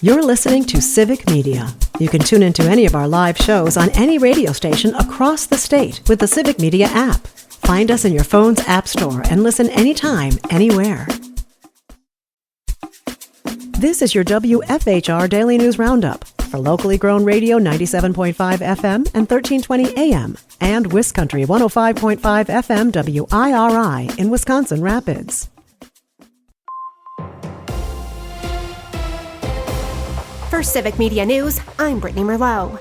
You're listening to Civic Media. You can tune into any of our live shows on any radio station across the state with the Civic Media app. Find us in your phone's app store and listen anytime, anywhere. This is your WFHR Daily News Roundup for locally grown radio 97.5 FM and 1320 AM and WisCountry 105.5 FM WIRI in Wisconsin Rapids. For Civic Media News, I'm Brittany Merlot.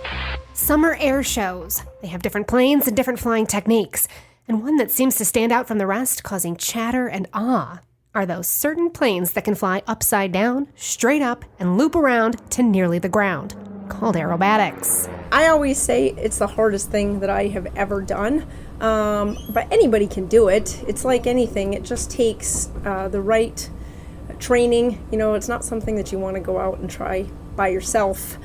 Summer air shows. They have different planes and different flying techniques. And one that seems to stand out from the rest, causing chatter and awe, are those certain planes that can fly upside down, straight up, and loop around to nearly the ground, called aerobatics. I always say it's the hardest thing that I have ever done, but anybody can do it. It's like anything. It just takes the right training. You know, it's not something that you want to go out and try by yourself.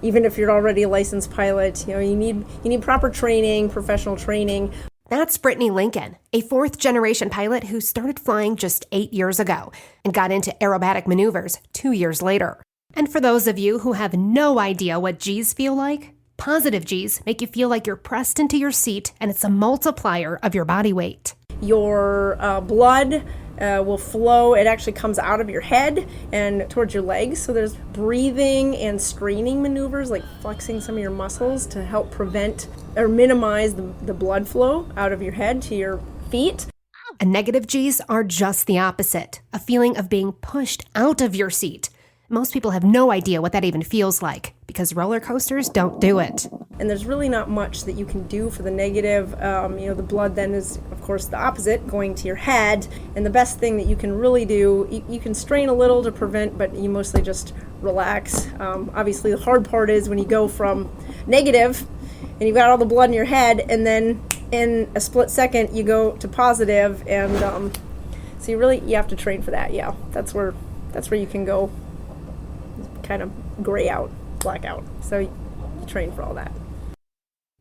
Even if you're already a licensed pilot, you know, you need proper training, professional training. That's Brittany Lincoln, a fourth-generation pilot who started flying just 8 years ago and got into aerobatic maneuvers 2 years later. And for those of you who have no idea what G's feel like, positive G's make you feel like you're pressed into your seat and it's a multiplier of your body weight. Your blood will flow. It actually comes out of your head and towards your legs. So there's breathing and straining maneuvers, like flexing some of your muscles to help prevent or minimize the blood flow out of your head to your feet. And negative G's are just the opposite, a feeling of being pushed out of your seat. Most people have no idea what that even feels like because roller coasters don't do it. And there's really not much that you can do for the negative. The blood then is, of course, the opposite, going to your head. And the best thing that you can really do, you can strain a little to prevent, but you mostly just relax. Obviously, the hard part is when you go from negative and you've got all the blood in your head, and then in a split second you go to positive, and so you have to train for that. Yeah, that's where you can go kind of gray out, black out. So you train for all that.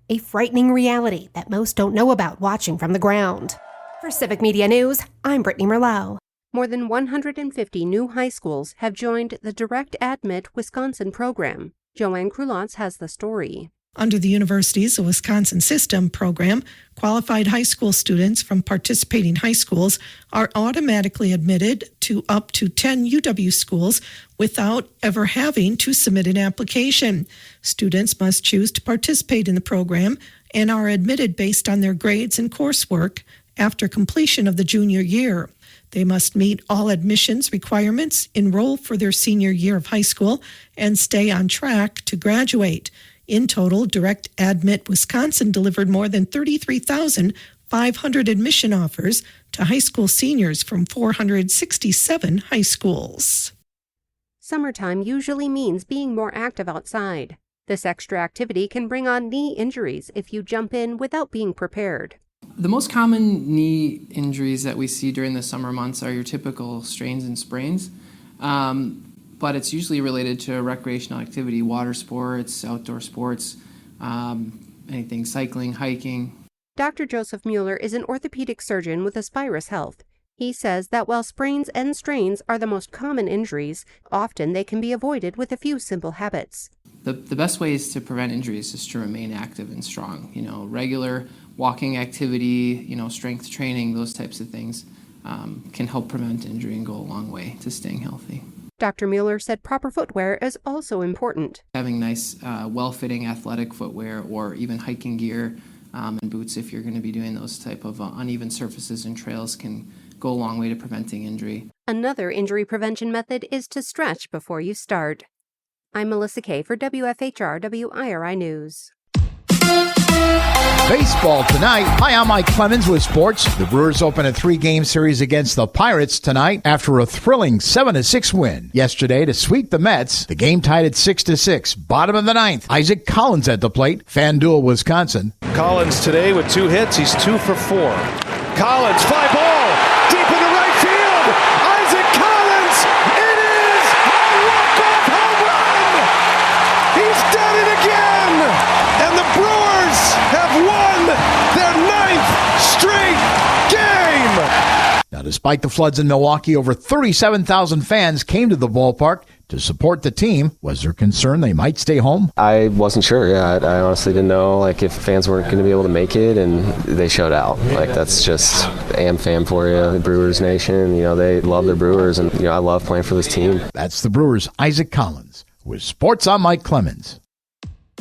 A frightening reality that most don't know about watching from the ground. For Civic Media News, I'm Brittany Merlot. More than 150 new high schools have joined the Direct Admit Wisconsin program. Joanne Krulotz has the story. Under the Universities of Wisconsin System program, qualified high school students from participating high schools are automatically admitted to up to 10 UW schools without ever having to submit an application. Students must choose to participate in the program and are admitted based on their grades and coursework after completion of the junior year. They must meet all admissions requirements, enroll for their senior year of high school, and stay on track to graduate. In total, Direct Admit Wisconsin delivered more than 33,500 admission offers to high school seniors from 467 high schools. Summertime usually means being more active outside. This extra activity can bring on knee injuries if you jump in without being prepared. The most common knee injuries that we see during the summer months are your typical strains and sprains. But it's usually related to recreational activity, water sports, outdoor sports, anything cycling, hiking. Dr. Joseph Mueller is an orthopedic surgeon with Aspirus Health. He says that while sprains and strains are the most common injuries, often they can be avoided with a few simple habits. The best ways to prevent injuries is to remain active and strong. Regular walking activity, strength training, those types of things can help prevent injury and go a long way to staying healthy. Dr. Mueller said proper footwear is also important. Having nice, well-fitting athletic footwear or even hiking gear and boots, if you're going to be doing those type of uneven surfaces and trails, can go a long way to preventing injury. Another injury prevention method is to stretch before you start. I'm Melissa Kay for WFHR WIRI News. Baseball tonight. Hi, I'm Mike Clemens with sports. The Brewers open a 3-game series against the Pirates tonight after a thrilling 7-6 win yesterday to sweep the Mets. The game tied at 6-6. Bottom of the ninth. Isaac Collins at the plate. FanDuel, Wisconsin. Collins today with 2 hits. He's 2 for 4. Collins, fly ball, deep into right field. Isaac Collins, it is a walk-off home run. He's done it again, and the Brewers have won their 9th straight game. Now, despite the floods in Milwaukee, over 37,000 fans came to the ballpark To support the team, was there concern they might stay home? I wasn't sure. Yeah, I honestly didn't know if fans weren't going to be able to make it, and they showed out. That's just AM fam for you, the Brewers Nation. They love their Brewers, and I love playing for this team. That's the Brewers' Isaac Collins. With sports, I'm Mike Clemens.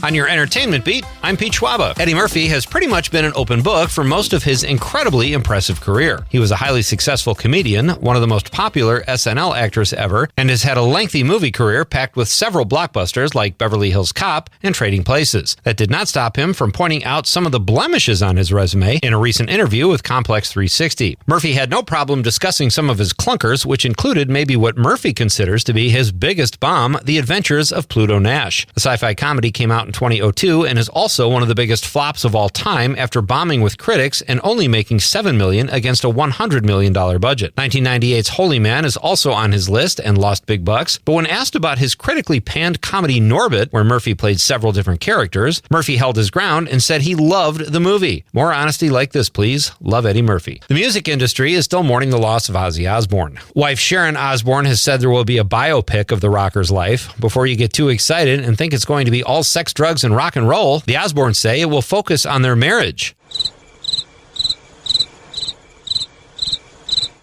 On your entertainment beat, I'm Pete Schwaba. Eddie Murphy has pretty much been an open book for most of his incredibly impressive career. He was a highly successful comedian, one of the most popular SNL actors ever, and has had a lengthy movie career packed with several blockbusters like Beverly Hills Cop and Trading Places. That did not stop him from pointing out some of the blemishes on his resume in a recent interview with Complex 360. Murphy had no problem discussing some of his clunkers, which included maybe what Murphy considers to be his biggest bomb, The Adventures of Pluto Nash. The sci-fi comedy came out in 2002 and is also one of the biggest flops of all time after bombing with critics and only making $7 million against a $100 million budget. 1998's Holy Man is also on his list and lost big bucks, but when asked about his critically panned comedy Norbit, where Murphy played several different characters, Murphy held his ground and said he loved the movie. More honesty like this, please. Love Eddie Murphy. The music industry is still mourning the loss of Ozzy Osbourne. Wife Sharon Osbourne has said there will be a biopic of the rocker's life. Before you get too excited and think it's going to be all sex, drugs, and rock and roll, the Osbournes say it will focus on their marriage.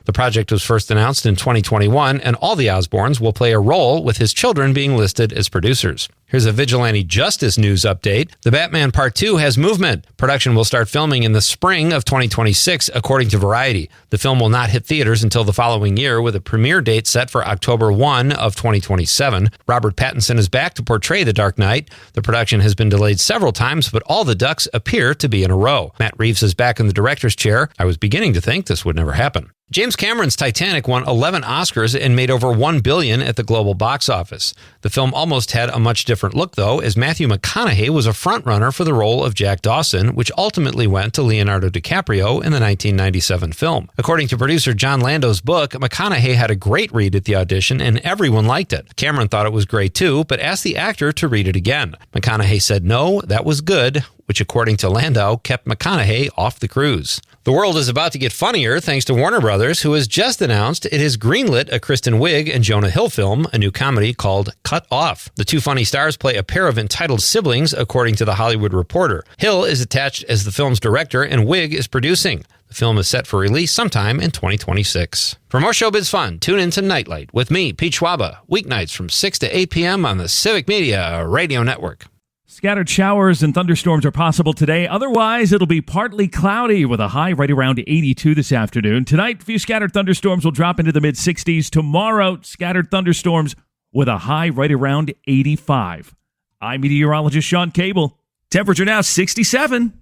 The project was first announced in 2021, and all the Osbournes will play a role, with his children being listed as producers. Here's a vigilante justice news update. The Batman Part 2 has movement. Production will start filming in the spring of 2026, according to Variety. The film will not hit theaters until the following year, with a premiere date set for October 1 of 2027. Robert Pattinson is back to portray the Dark Knight. The production has been delayed several times, but all the ducks appear to be in a row. Matt Reeves is back in the director's chair. I was beginning to think this would never happen. James Cameron's Titanic won 11 Oscars and made over $1 billion at the global box office. The film almost had a much different look, though, as Matthew McConaughey was a frontrunner for the role of Jack Dawson, which ultimately went to Leonardo DiCaprio in the 1997 film. According to producer John Lando's book, McConaughey had a great read at the audition and everyone liked it. Cameron thought it was great too, but asked the actor to read it again. McConaughey said no, that was good, which according to Landau kept McConaughey off the cruise. The world is about to get funnier thanks to Warner Brothers, who has just announced it has greenlit a Kristen Wiig and Jonah Hill film, a new comedy called Cut Off. The two funny stars play a pair of entitled siblings, according to The Hollywood Reporter. Hill is attached as the film's director and Wiig is producing. The film is set for release sometime in 2026. For more showbiz fun, tune in to Nightlight with me, Pete Schwaba, weeknights from 6 to 8 p.m. on the Civic Media Radio Network. Scattered showers and thunderstorms are possible today. Otherwise, it'll be partly cloudy with a high right around 82 this afternoon. Tonight, a few scattered thunderstorms will drop into the mid-60s. Tomorrow, scattered thunderstorms with a high right around 85. I'm meteorologist Sean Cable. Temperature now 67.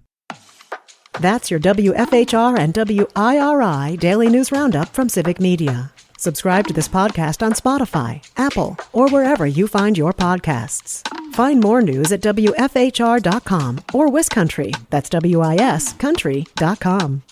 That's your WFHR and WIRI Daily News Roundup from Civic Media. Subscribe to this podcast on Spotify, Apple, or wherever you find your podcasts. Find more news at WFHR.com or WisCountry, that's WIS Country.com.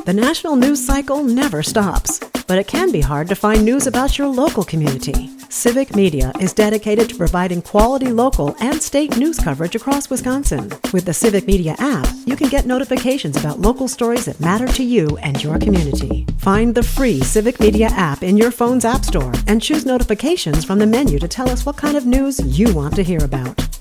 The national news cycle never stops, but it can be hard to find news about your local community. Civic Media is dedicated to providing quality local and state news coverage across Wisconsin. With the Civic Media app, you can get notifications about local stories that matter to you and your community. Find the free Civic Media app in your phone's app store and choose notifications from the menu to tell us what kind of news you want to hear about.